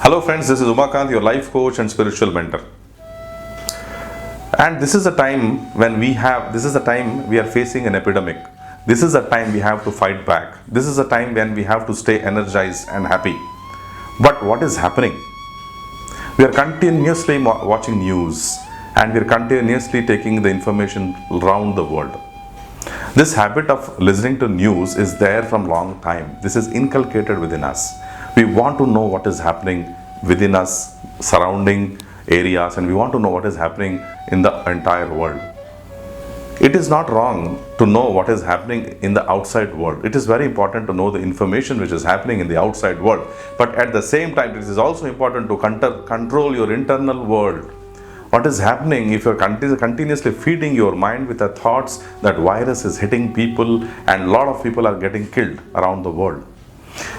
Hello friends, this is Umakant, your life coach and spiritual mentor. And this is a time we are facing an epidemic. This is a time we have to fight back. This is a time when we have to stay energized and happy. But what is happening? We are continuously watching news and we are continuously taking the information around the world. This habit of listening to news is there from long time. This is inculcated within us. We want to know what is happening within us, surrounding areas, and we want to know what is happening in the entire world. It is not wrong to know what is happening in the outside world. It is very important to know the information which is happening in the outside world. But at the same time, it is also important to control your internal world. What is happening if you're continuously feeding your mind with the thoughts that virus is hitting people and a lot of people are getting killed around the world?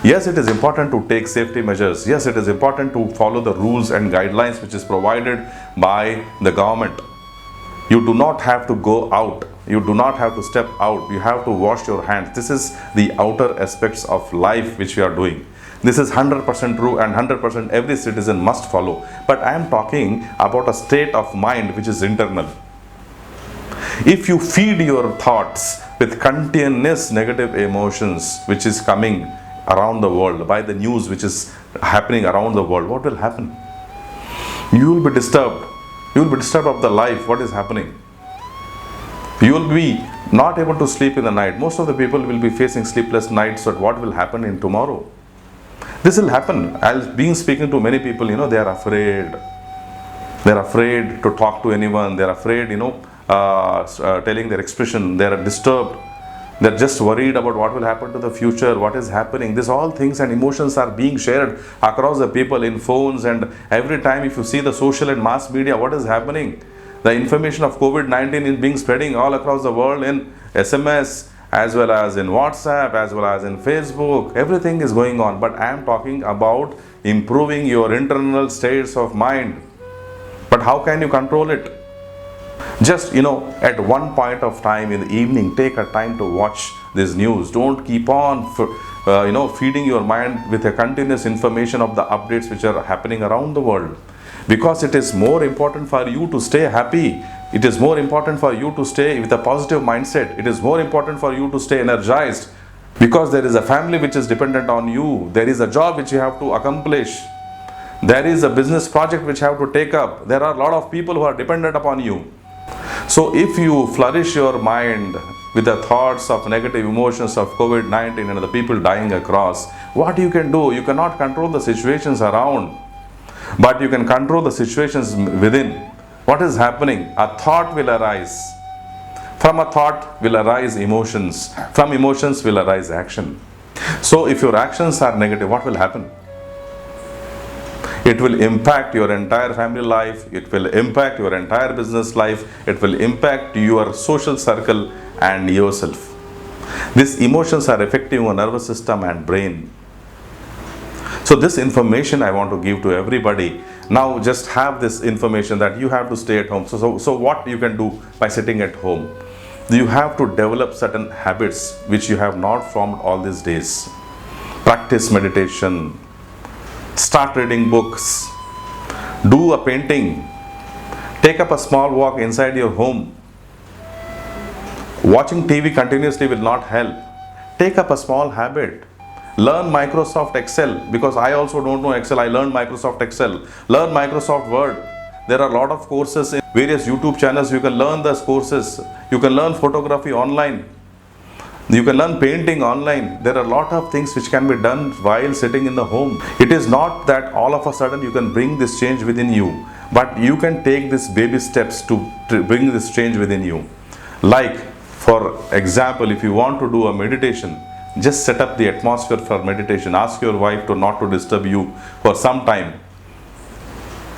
Yes, it is important to take safety measures. Yes, it is important to follow the rules and guidelines which is provided by the government. You do not have to go out. You do not have to step out. You have to wash your hands. This is the outer aspects of life which we are doing. This is 100% true and 100% every citizen must follow. But I am talking about a state of mind which is internal. If you feed your thoughts with continuous negative emotions which is coming around the world by the news which is happening around the world, what will happen? You will be disturbed. You will be disturbed of the life, what is happening. You will be not able to sleep in the night. Most of the people will be facing sleepless nights. But what will happen in tomorrow? This will happen. As being speaking to many people, they are afraid. They are afraid to talk to anyone. They are afraid, telling their expression. They are disturbed. They're just worried about what will happen to the future, what is happening. These all things and emotions are being shared across the people in phones, and every time if you see the social and mass media, what is happening? The information of COVID-19 is being spreading all across the world in SMS, as well as in WhatsApp, as well as in Facebook. Everything is going on. But I am talking about improving your internal states of mind. But how can you control it? Just, at one point of time in the evening, take a time to watch this news. Don't keep on, feeding your mind with a continuous information of the updates which are happening around the world. Because it is more important for you to stay happy. It is more important for you to stay with a positive mindset. It is more important for you to stay energized. Because there is a family which is dependent on you. There is a job which you have to accomplish. There is a business project which you have to take up. There are a lot of people who are dependent upon you. So if you flourish your mind with the thoughts of negative emotions of COVID-19 and the people dying across, what you can do? You cannot control the situations around, but you can control the situations within. What is happening? A thought will arise. From a thought will arise emotions. From emotions will arise action. So if your actions are negative, what will happen? It will impact your entire family life. It will impact your entire business life. It will impact your social circle and yourself. These emotions are affecting your nervous system and brain. So this information I want to give to everybody. Now just have this information that you have to stay at home. So what you can do by sitting at home? You have to develop certain habits which you have not formed all these days. Practice meditation. Start reading books. Do a painting. Take up a small walk inside your home. Watching TV continuously will not help. Take up a small habit. Learn Microsoft Excel, because I also don't know Excel. I learned Microsoft Excel. Learn Microsoft Word. There are a lot of courses in various YouTube channels. You can learn those courses. You can learn photography online. You can learn painting online. There are a lot of things which can be done while sitting in the home. It is not that all of a sudden you can bring this change within you, but you can take these baby steps to bring this change within you. Like, for example, if you want to do a meditation, just set up the atmosphere for meditation. Ask your wife not to disturb you for some time.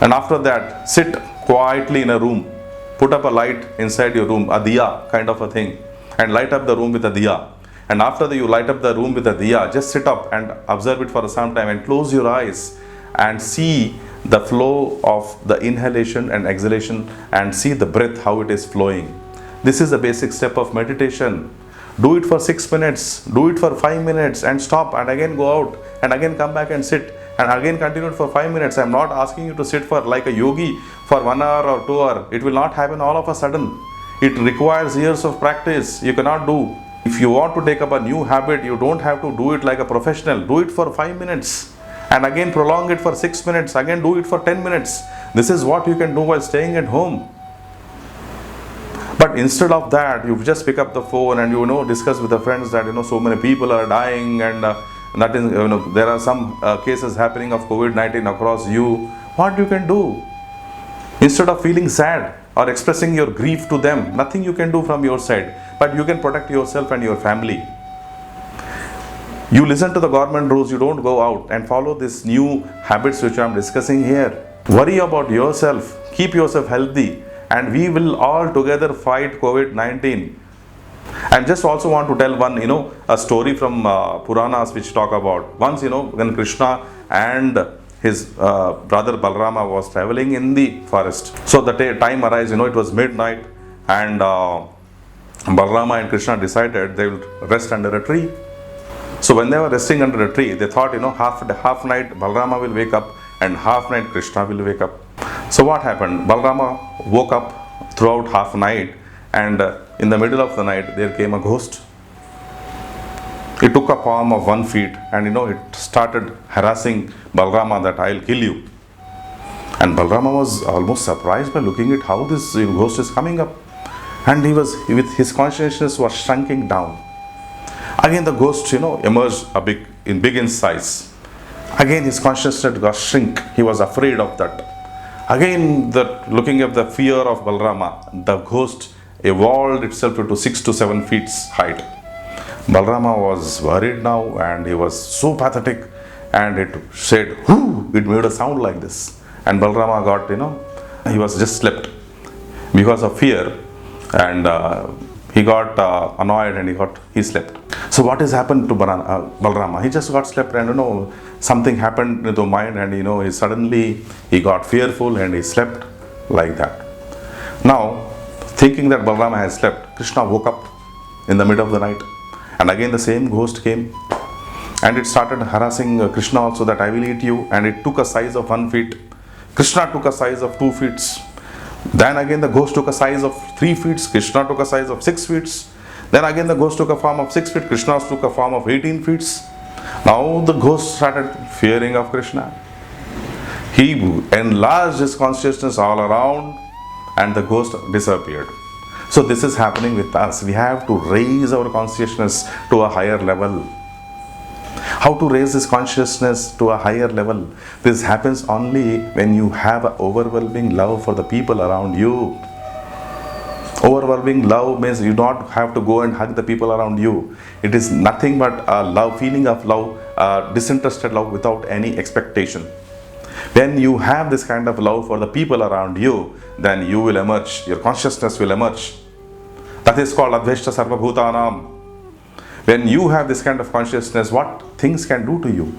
And after that, sit quietly in a room. Put up a light inside your room, a diya kind of a thing, and light up the room with a diya. And after you light up the room with a diya, just sit up and observe it for some time and close your eyes and see the flow of the inhalation and exhalation and see the breath, how it is flowing. This is the basic step of meditation. Do it for 6 minutes, do it for 5 minutes and stop, and again go out and again come back and sit and again continue it for 5 minutes. I am not asking you to sit for like a yogi for 1 hour or 2 hours. It will not happen all of a sudden. It requires years of practice. You cannot do. If you want to take up a new habit, you don't have to do it like a professional. Do it for 5 minutes and again prolong it for 6 minutes. Again do it for 10 minutes. This is what you can do while staying at home. But instead of that, you just pick up the phone and discuss with the friends that so many people are dying and that is there are some cases happening of COVID-19 across you. What you can do? Instead of feeling sad or expressing your grief to them, nothing you can do from your side, but you can protect yourself and your family. You listen to the government rules, you don't go out and follow these new habits which I am discussing here. Worry about yourself, keep yourself healthy, and we will all together fight COVID-19. And just also want to tell one, a story from Puranas which talk about once, when Krishna and his brother Balarama was traveling in the forest. So the time arrives, it was midnight, and Balarama and Krishna decided they will rest under a tree. So when they were resting under a tree, they thought, half night Balarama will wake up and half night Krishna will wake up. So what happened? Balarama woke up throughout half night, and in the middle of the night there came a ghost. It took a form of 1 feet and it started harassing Balarama that I'll kill you. And Balarama was almost surprised by looking at how this ghost is coming up. And he was, with his consciousness was shrinking down. Again the ghost emerged big in size. Again his consciousness got shrink. He was afraid of that. Again, looking at the fear of Balarama, the ghost evolved itself into 6 to 7 feet height. Balarama was worried now and he was so pathetic, and it said, "Whoo!" It made a sound like this. And Balarama got, he was just slept because of fear, and he got annoyed and he slept. So what has happened to Balarama? He just got slept, and something happened to the mind, and he got fearful and he slept like that. Now, thinking that Balarama has slept, Krishna woke up in the middle of the night, and again the same ghost came and it started harassing Krishna also, that I will eat you, and it took a size of 1 feet. Krishna took a size of 2 feet. Then again the ghost took a size of 3 feet. Krishna took a size of 6 feet. Then again the ghost took a form of 6 feet. Krishna took a form of 18 feet. Now the ghost started fearing of Krishna. He enlarged his consciousness all around and the ghost disappeared. So this is happening with us. We have to raise our consciousness to a higher level. How to raise this consciousness to a higher level? This happens only when you have an overwhelming love for the people around you. Overwhelming love means you don't have to go and hug the people around you. It is nothing but a love, feeling of love, disinterested love without any expectation. When you have this kind of love for the people around you, then you will emerge, your consciousness will emerge. That is called Adveshta Sarva Bhutanam. When you have this kind of consciousness, what things can do to you?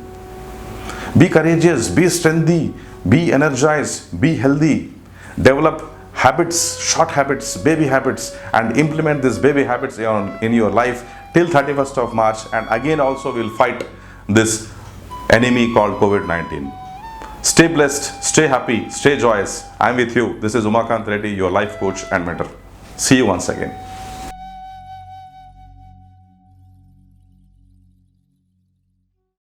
Be courageous, be strengthy, be energized, be healthy. Develop habits, short habits, baby habits, and implement these baby habits in your life till 31st of March. And again also we'll fight this enemy called COVID-19. Stay blessed, stay happy, stay joyous. I'm with you. This is Umakant Reddy, your life coach and mentor. See you once again.